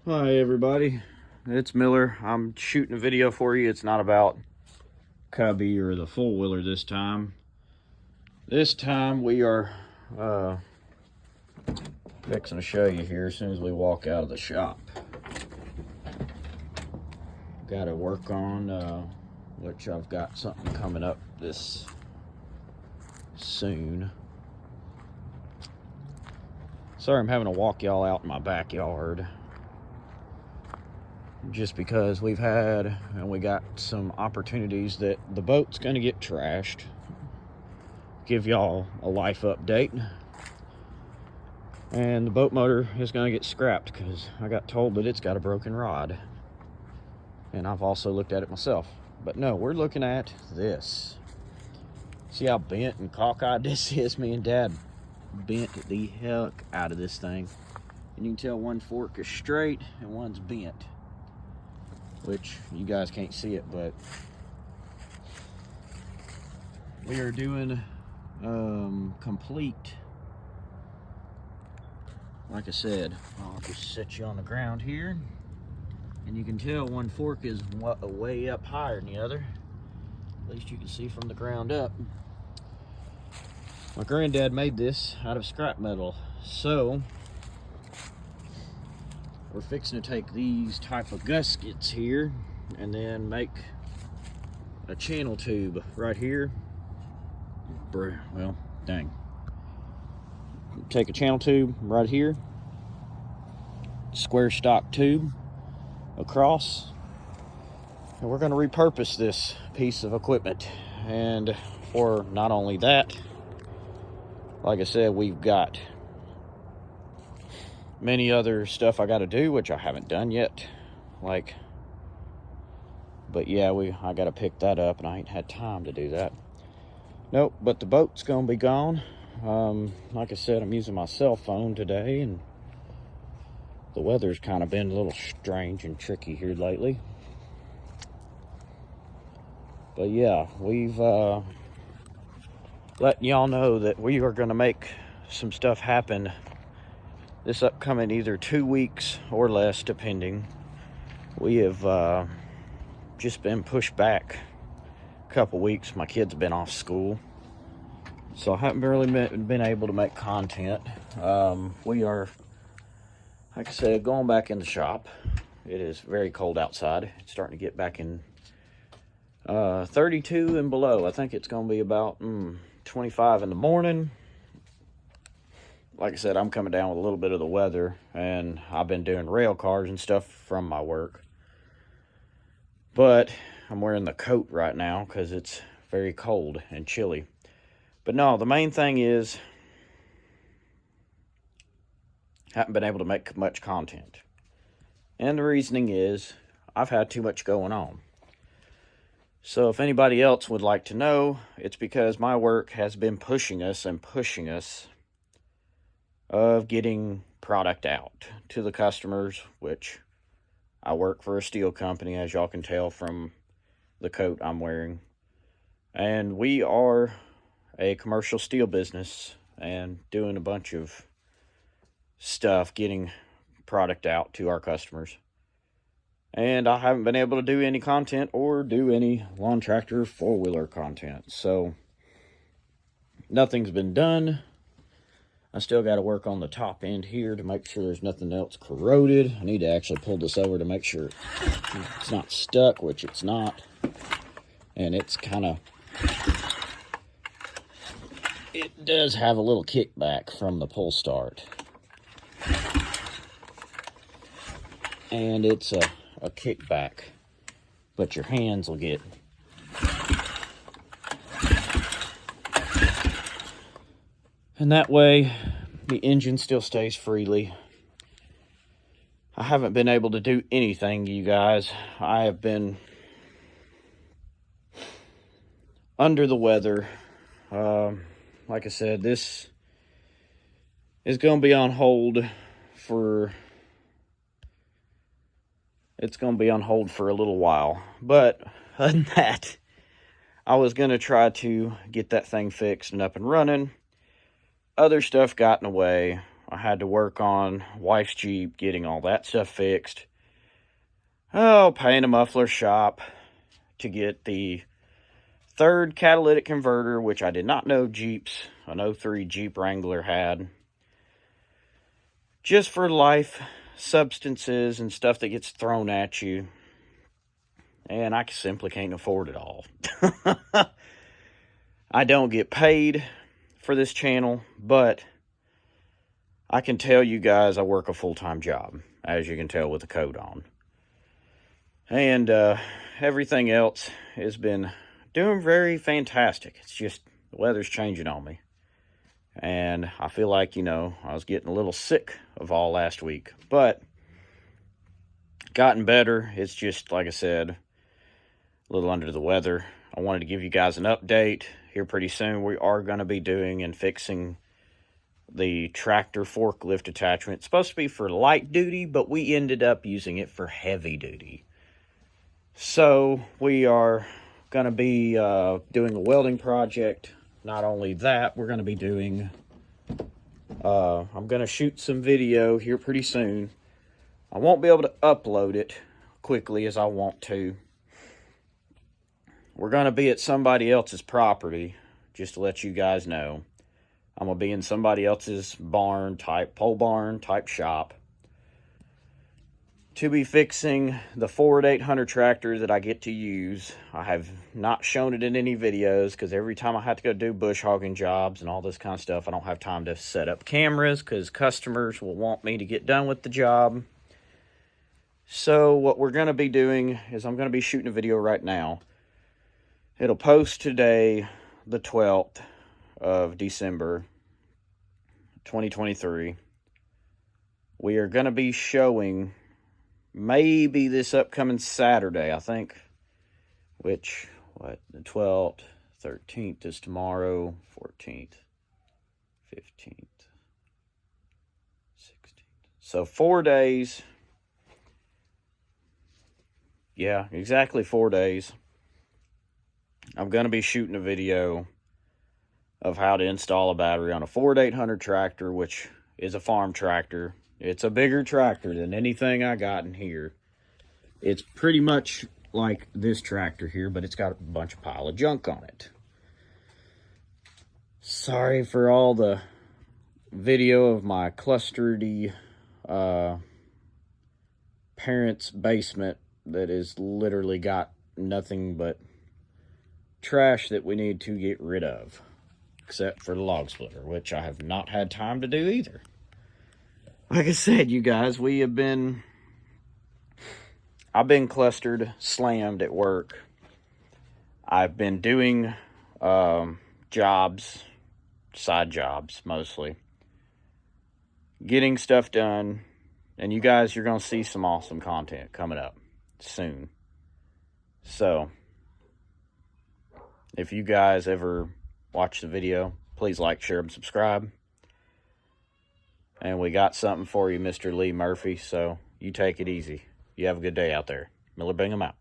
Hi everybody, it's Miller. I'm shooting a video for you. It's not about Cubby or the four-wheeler this time. This time we are fixing to show you here as soon as we walk out of the shop. Got to work on, which I've got something coming up this soon. Sorry I'm having to walk y'all out in my backyard. Just because we got some opportunities that the boat's going to get trashed. Give y'all a life update. And the boat motor is going to get scrapped because I got told that it's got a broken rod. And I've also looked at it myself. But no, we're looking at this. See how bent and cockeyed this is? Me and Dad bent the heck out of this thing. And you can tell one fork is straight and one's bent. Which you guys can't see it, but we are doing complete. Like I said, I'll just set you on the ground here, and you can tell one fork is way up higher than the other. At least you can see from the ground up. My granddad made this out of scrap metal, so we're fixing to take these type of gaskets here and then make a channel tube right here. Well, dang. Take a channel tube right here, square stock tube across, and we're going to repurpose this piece of equipment. And for not only that, like I said, we've got many other stuff I got to do, which I haven't done yet. But yeah, I got to pick that up, and I ain't had time to do that. Nope, but the boat's gonna be gone. Like I said, I'm using my cell phone today, and the weather's kind of been a little strange and tricky here lately. But yeah, we've letting y'all know that we are gonna make some stuff happen this upcoming either 2 weeks or less, depending. We have just been pushed back a couple weeks. My kids have been off school, so I haven't really been able to make content. We are, like I said, going back in the shop. It is very cold outside. It's starting to get back in 32 and below. I think it's going to be about 25 in the morning. Like I said, I'm coming down with a little bit of the weather, and I've been doing rail cars and stuff from my work. But I'm wearing the coat right now because it's very cold and chilly. But no, the main thing is, haven't been able to make much content. And the reasoning is, I've had too much going on. So if anybody else would like to know, it's because my work has been pushing us of getting product out to the customers, which I work for a steel company, as y'all can tell from the coat I'm wearing. And we are a commercial steel business and doing a bunch of stuff getting product out to our customers. And I haven't been able to do any content or do any lawn tractor four-wheeler content. So nothing's been done. I still got to work on the top end here to make sure there's nothing else corroded. I need to actually pull this over to make sure it's not stuck, which it's not. And it's kind of, it does have a little kickback from the pull start. And it's a kickback, but your hands will get and that way the engine still stays freely. I haven't been able to do anything, you guys. I have been under the weather. Like I said, this is going to be on hold for a little while. But other than that, I was going to try to get that thing fixed and up and running. Other stuff got in the way. I had to work on wife's Jeep, getting all that stuff fixed. Oh, paying a muffler shop to get the third catalytic converter, which I did not know Jeeps, an 03 Jeep Wrangler had. Just for life substances and stuff that gets thrown at you. And I simply can't afford it all. I don't get paid for this channel, but I can tell you guys I work a full-time job, as you can tell with the coat on. And everything else has been doing very fantastic. It's just the weather's changing on me. And I feel like, I was getting a little sick of all last week. But gotten better. It's just, like I said, a little under the weather. I wanted to give you guys an update. Here pretty soon we are going to be doing and fixing the tractor forklift attachment. It's supposed to be for light duty, but we ended up using it for heavy duty. So we are going to be doing a welding project. Not only that, we're going to be doing, I'm going to shoot some video here pretty soon. I won't be able to upload it quickly as I want to. We're going to be at somebody else's property, just to let you guys know. I'm going to be in somebody else's pole barn type shop to be fixing the Ford 800 tractor that I get to use. I have not shown it in any videos because every time I have to go do bush hogging jobs and all this kind of stuff, I don't have time to set up cameras because customers will want me to get done with the job. So what we're going to be doing is I'm going to be shooting a video right now. It'll post today, the 12th of December, 2023. We are going to be showing maybe this upcoming Saturday, I think, the 12th, 13th is tomorrow, 14th, 15th, 16th. So 4 days. Yeah, exactly 4 days. I'm going to be shooting a video of how to install a battery on a Ford 800 tractor, which is a farm tractor. It's a bigger tractor than anything I got in here. It's pretty much like this tractor here, but it's got a pile of junk on it. Sorry for all the video of my clustery parents' basement that is literally got nothing but trash that we need to get rid of, except for the log splitter, which I have not had time to do either. Like I said, you guys, I've been clustered, slammed at work. I've been doing jobs, side jobs mostly, getting stuff done, and you guys, you're going to see some awesome content coming up soon. So if you guys ever watch the video, please like, share, and subscribe. And we got something for you, Mr. Lee Murphy, so you take it easy. You have a good day out there. Miller Bingham out.